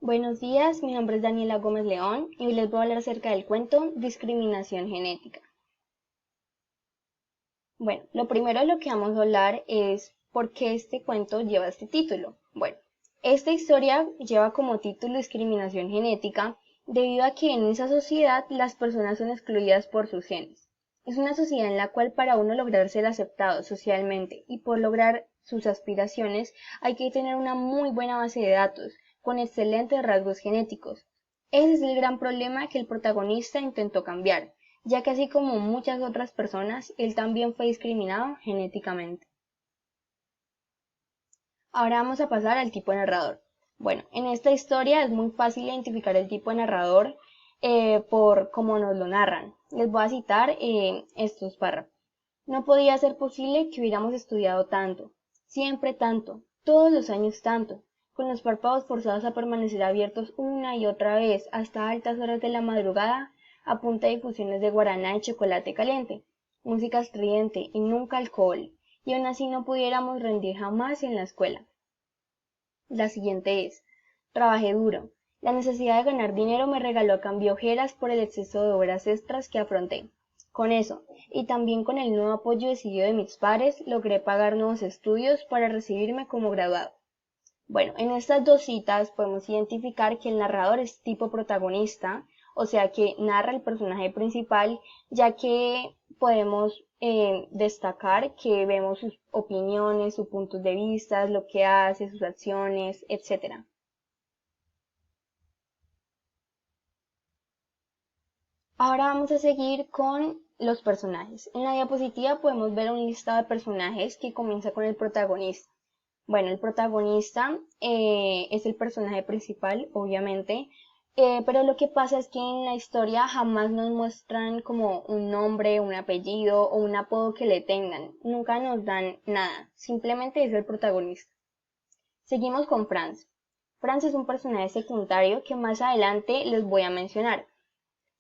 Buenos días, mi nombre es Daniela Gómez León y hoy les voy a hablar acerca del cuento Discriminación genética. Bueno, lo primero de lo que vamos a hablar es por qué este cuento lleva este título. Bueno, esta historia lleva como título Discriminación genética debido a que en esa sociedad las personas son excluidas por sus genes. Es una sociedad en la cual para uno lograr ser aceptado socialmente y por lograr sus aspiraciones hay que tener una muy buena base de datos con excelentes rasgos genéticos. Ese es el gran problema que el protagonista intentó cambiar, ya que así como muchas otras personas, él también fue discriminado genéticamente. Ahora vamos a pasar al tipo de narrador. Bueno, en esta historia es muy fácil identificar el tipo de narrador por cómo nos lo narran. Les voy a citar estos párrafos. No podía ser posible que hubiéramos estudiado tanto, siempre tanto, todos los años tanto, con los párpados forzados a permanecer abiertos una y otra vez hasta altas horas de la madrugada, a punta de infusiones de guaraná y chocolate caliente, música estridente y nunca alcohol, y aún así no pudiéramos rendir jamás en la escuela. La siguiente es: trabajé duro. La necesidad de ganar dinero me regaló a cambio ojeras por el exceso de horas extras que afronté. Con eso, y también con el nuevo apoyo decidido de mis padres, logré pagar nuevos estudios para recibirme como graduado. Bueno, en estas dos citas podemos identificar que el narrador es tipo protagonista, o sea que narra el personaje principal, ya que podemos destacar que vemos sus opiniones, sus puntos de vista, lo que hace, sus acciones, etc. Ahora vamos a seguir con los personajes. En la diapositiva podemos ver un listado de personajes que comienza con el protagonista. Bueno, el protagonista es el personaje principal, obviamente, pero lo que pasa es que en la historia jamás nos muestran como un nombre, un apellido o un apodo que le tengan. Nunca nos dan nada, simplemente es el protagonista. Seguimos con Franz. Franz es un personaje secundario que más adelante les voy a mencionar.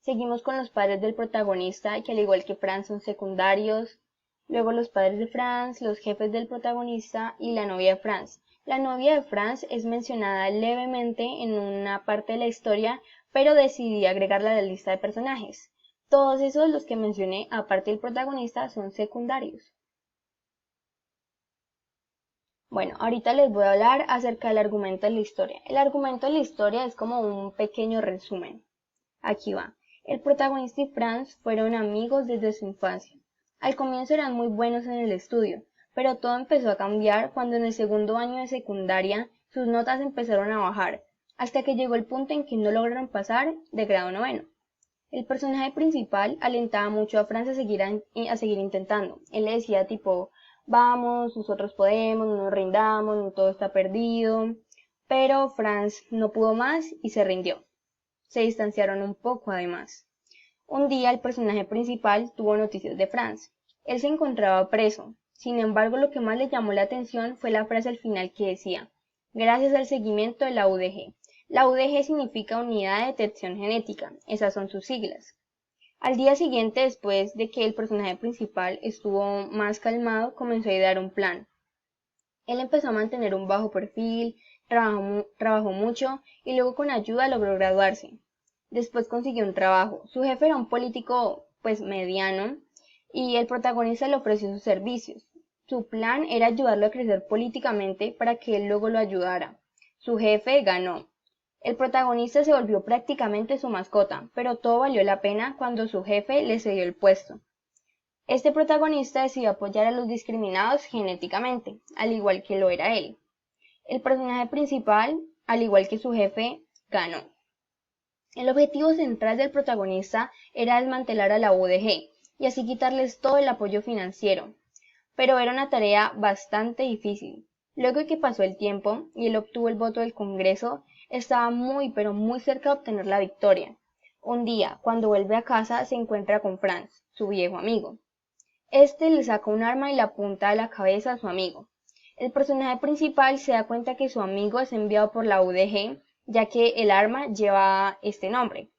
Seguimos con los padres del protagonista, que al igual que Franz son secundarios. Luego los padres de Franz, los jefes del protagonista y la novia de Franz. La novia de Franz es mencionada levemente en una parte de la historia, pero decidí agregarla a la lista de personajes. Todos esos, los que mencioné, aparte del protagonista, son secundarios. Bueno, ahorita les voy a hablar acerca del argumento de la historia. El argumento de la historia es como un pequeño resumen. Aquí va. El protagonista y Franz fueron amigos desde su infancia. Al comienzo eran muy buenos en el estudio, pero todo empezó a cambiar cuando en el segundo año de secundaria sus notas empezaron a bajar, hasta que llegó el punto en que no lograron pasar de grado noveno. El personaje principal alentaba mucho a Franz a seguir intentando. Él le decía tipo, vamos, nosotros podemos, no nos rindamos, no todo está perdido. Pero Franz no pudo más y se rindió. Se distanciaron un poco además. Un día el personaje principal tuvo noticias de Franz. Él se encontraba preso. Sin embargo, lo que más le llamó la atención fue la frase al final que decía: gracias al seguimiento de la UDG. La UDG significa Unidad de Detección Genética, esas son sus siglas. Al día siguiente, después de que el personaje principal estuvo más calmado, comenzó a idear un plan. Él empezó a mantener un bajo perfil, trabajó mucho y luego con ayuda logró graduarse. Después consiguió un trabajo. Su jefe era un político pues mediano y el protagonista le ofreció sus servicios. Su plan era ayudarlo a crecer políticamente para que él luego lo ayudara. Su jefe ganó. El protagonista se volvió prácticamente su mascota, pero todo valió la pena cuando su jefe le cedió el puesto. Este protagonista decidió apoyar a los discriminados genéticamente, al igual que lo era él. El personaje principal, al igual que su jefe, ganó. El objetivo central del protagonista era desmantelar a la UDG y así quitarles todo el apoyo financiero, pero era una tarea bastante difícil. Luego de que pasó el tiempo y él obtuvo el voto del Congreso, estaba muy pero muy cerca de obtener la victoria. Un día, cuando vuelve a casa, se encuentra con Franz, su viejo amigo. Este le saca un arma y la apunta a la cabeza a su amigo. El personaje principal se da cuenta que su amigo es enviado por la UDG, ya que el arma lleva este nombre.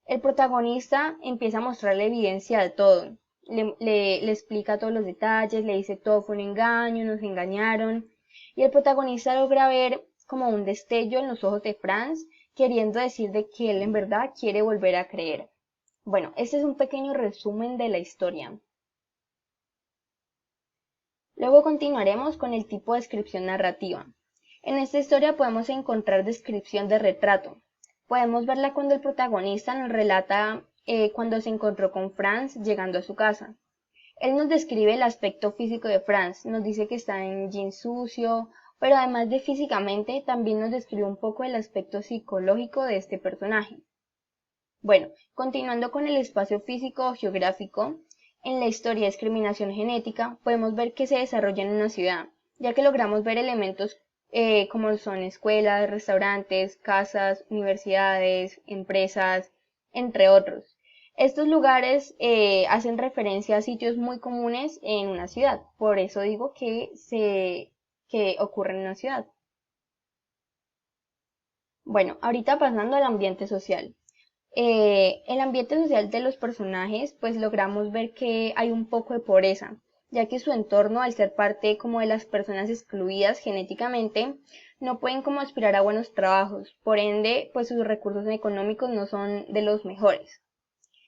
El protagonista empieza a mostrarle evidencia de todo. Le explica todos los detalles, le dice todo fue un engaño, nos engañaron. Y el protagonista logra ver como un destello en los ojos de Franz queriendo decir de que él en verdad quiere volver a creer. Bueno, este es un pequeño resumen de la historia. Luego continuaremos con el tipo de descripción narrativa. En esta historia podemos encontrar descripción de retrato. Podemos verla cuando el protagonista nos relata cuando se encontró con Franz llegando a su casa. Él nos describe el aspecto físico de Franz, nos dice que está en jean sucio, pero además de físicamente, también nos describe un poco el aspecto psicológico de este personaje. Bueno, continuando con el espacio físico o geográfico, en la historia de discriminación genética podemos ver que se desarrolla en una ciudad, ya que logramos ver elementos como son escuelas, restaurantes, casas, universidades, empresas, entre otros. Estos lugares hacen referencia a sitios muy comunes en una ciudad, por eso digo que ocurre en una ciudad. Bueno, ahorita pasando al ambiente social. El ambiente social de los personajes, pues logramos ver que hay un poco de pobreza, ya que su entorno, al ser parte como de las personas excluidas genéticamente, no pueden como aspirar a buenos trabajos, por ende, pues sus recursos económicos no son de los mejores.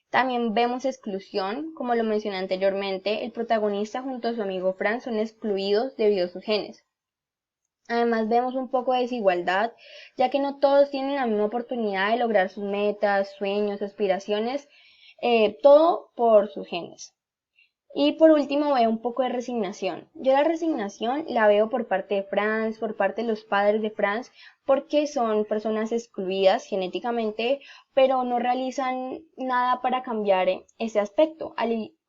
También vemos exclusión, como lo mencioné anteriormente, el protagonista junto a su amigo Franz son excluidos debido a sus genes. Además vemos un poco de desigualdad, ya que no todos tienen la misma oportunidad de lograr sus metas, sueños, aspiraciones, todo por sus genes. Y por último veo un poco de resignación. Yo la resignación la veo por parte de Franz, por parte de los padres de Franz, porque son personas excluidas genéticamente, pero no realizan nada para cambiar ese aspecto.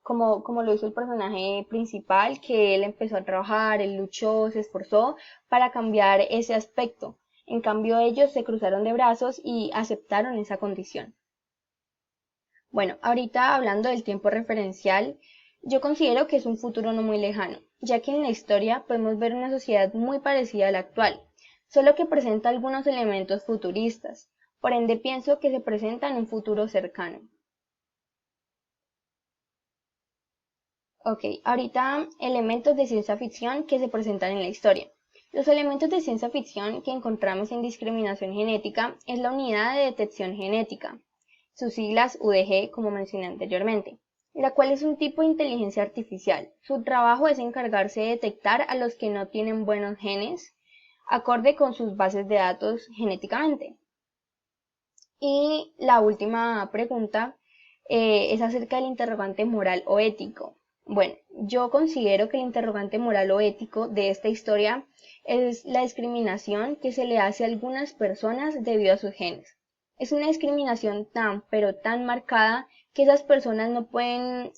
Como lo hizo el personaje principal, que él empezó a trabajar, él luchó, se esforzó para cambiar ese aspecto. En cambio ellos se cruzaron de brazos y aceptaron esa condición. Bueno, ahorita hablando del tiempo referencial, yo considero que es un futuro no muy lejano, ya que en la historia podemos ver una sociedad muy parecida a la actual, solo que presenta algunos elementos futuristas, por ende pienso que se presenta en un futuro cercano. Ok, ahorita elementos de ciencia ficción que se presentan en la historia. Los elementos de ciencia ficción que encontramos en discriminación genética es la unidad de detección genética, sus siglas UDG como mencioné anteriormente, la cual es un tipo de inteligencia artificial. Su trabajo es encargarse de detectar a los que no tienen buenos genes, acorde con sus bases de datos genéticamente. Y la última pregunta es acerca del interrogante moral o ético. Bueno, yo considero que el interrogante moral o ético de esta historia es la discriminación que se le hace a algunas personas debido a sus genes. Es una discriminación tan, pero tan marcada que esas personas no pueden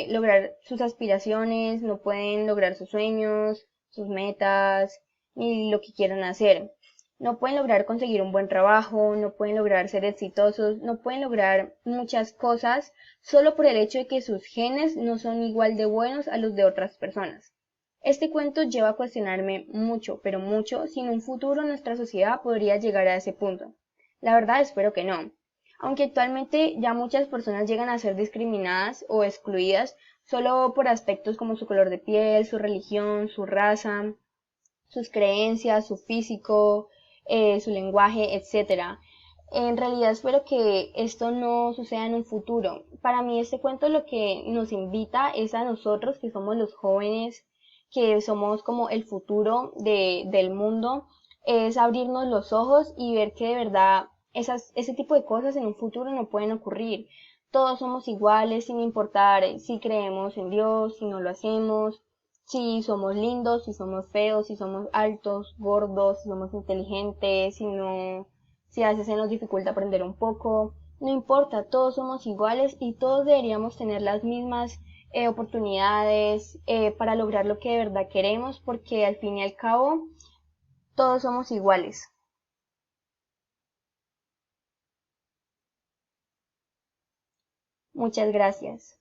lograr sus aspiraciones, no pueden lograr sus sueños, sus metas, ni lo que quieran hacer. No pueden lograr conseguir un buen trabajo, no pueden lograr ser exitosos, no pueden lograr muchas cosas solo por el hecho de que sus genes no son igual de buenos a los de otras personas. Este cuento lleva a cuestionarme mucho, pero mucho, si en un futuro nuestra sociedad podría llegar a ese punto. La verdad espero que no. Aunque actualmente ya muchas personas llegan a ser discriminadas o excluidas solo por aspectos como su color de piel, su religión, su raza, sus creencias, su físico, su lenguaje, etcétera. En realidad espero que esto no suceda en un futuro. Para mí este cuento lo que nos invita es a nosotros que somos los jóvenes, que somos como el futuro del mundo, es abrirnos los ojos y ver que de verdad ese tipo de cosas en un futuro no pueden ocurrir. Todos somos iguales sin importar si creemos en Dios, si no lo hacemos, si somos lindos, si somos feos, si somos altos, gordos, si somos inteligentes, si no, si a veces se nos dificulta aprender un poco, no importa, todos somos iguales y todos deberíamos tener las mismas oportunidades para lograr lo que de verdad queremos, porque al fin y al cabo todos somos iguales. Muchas gracias.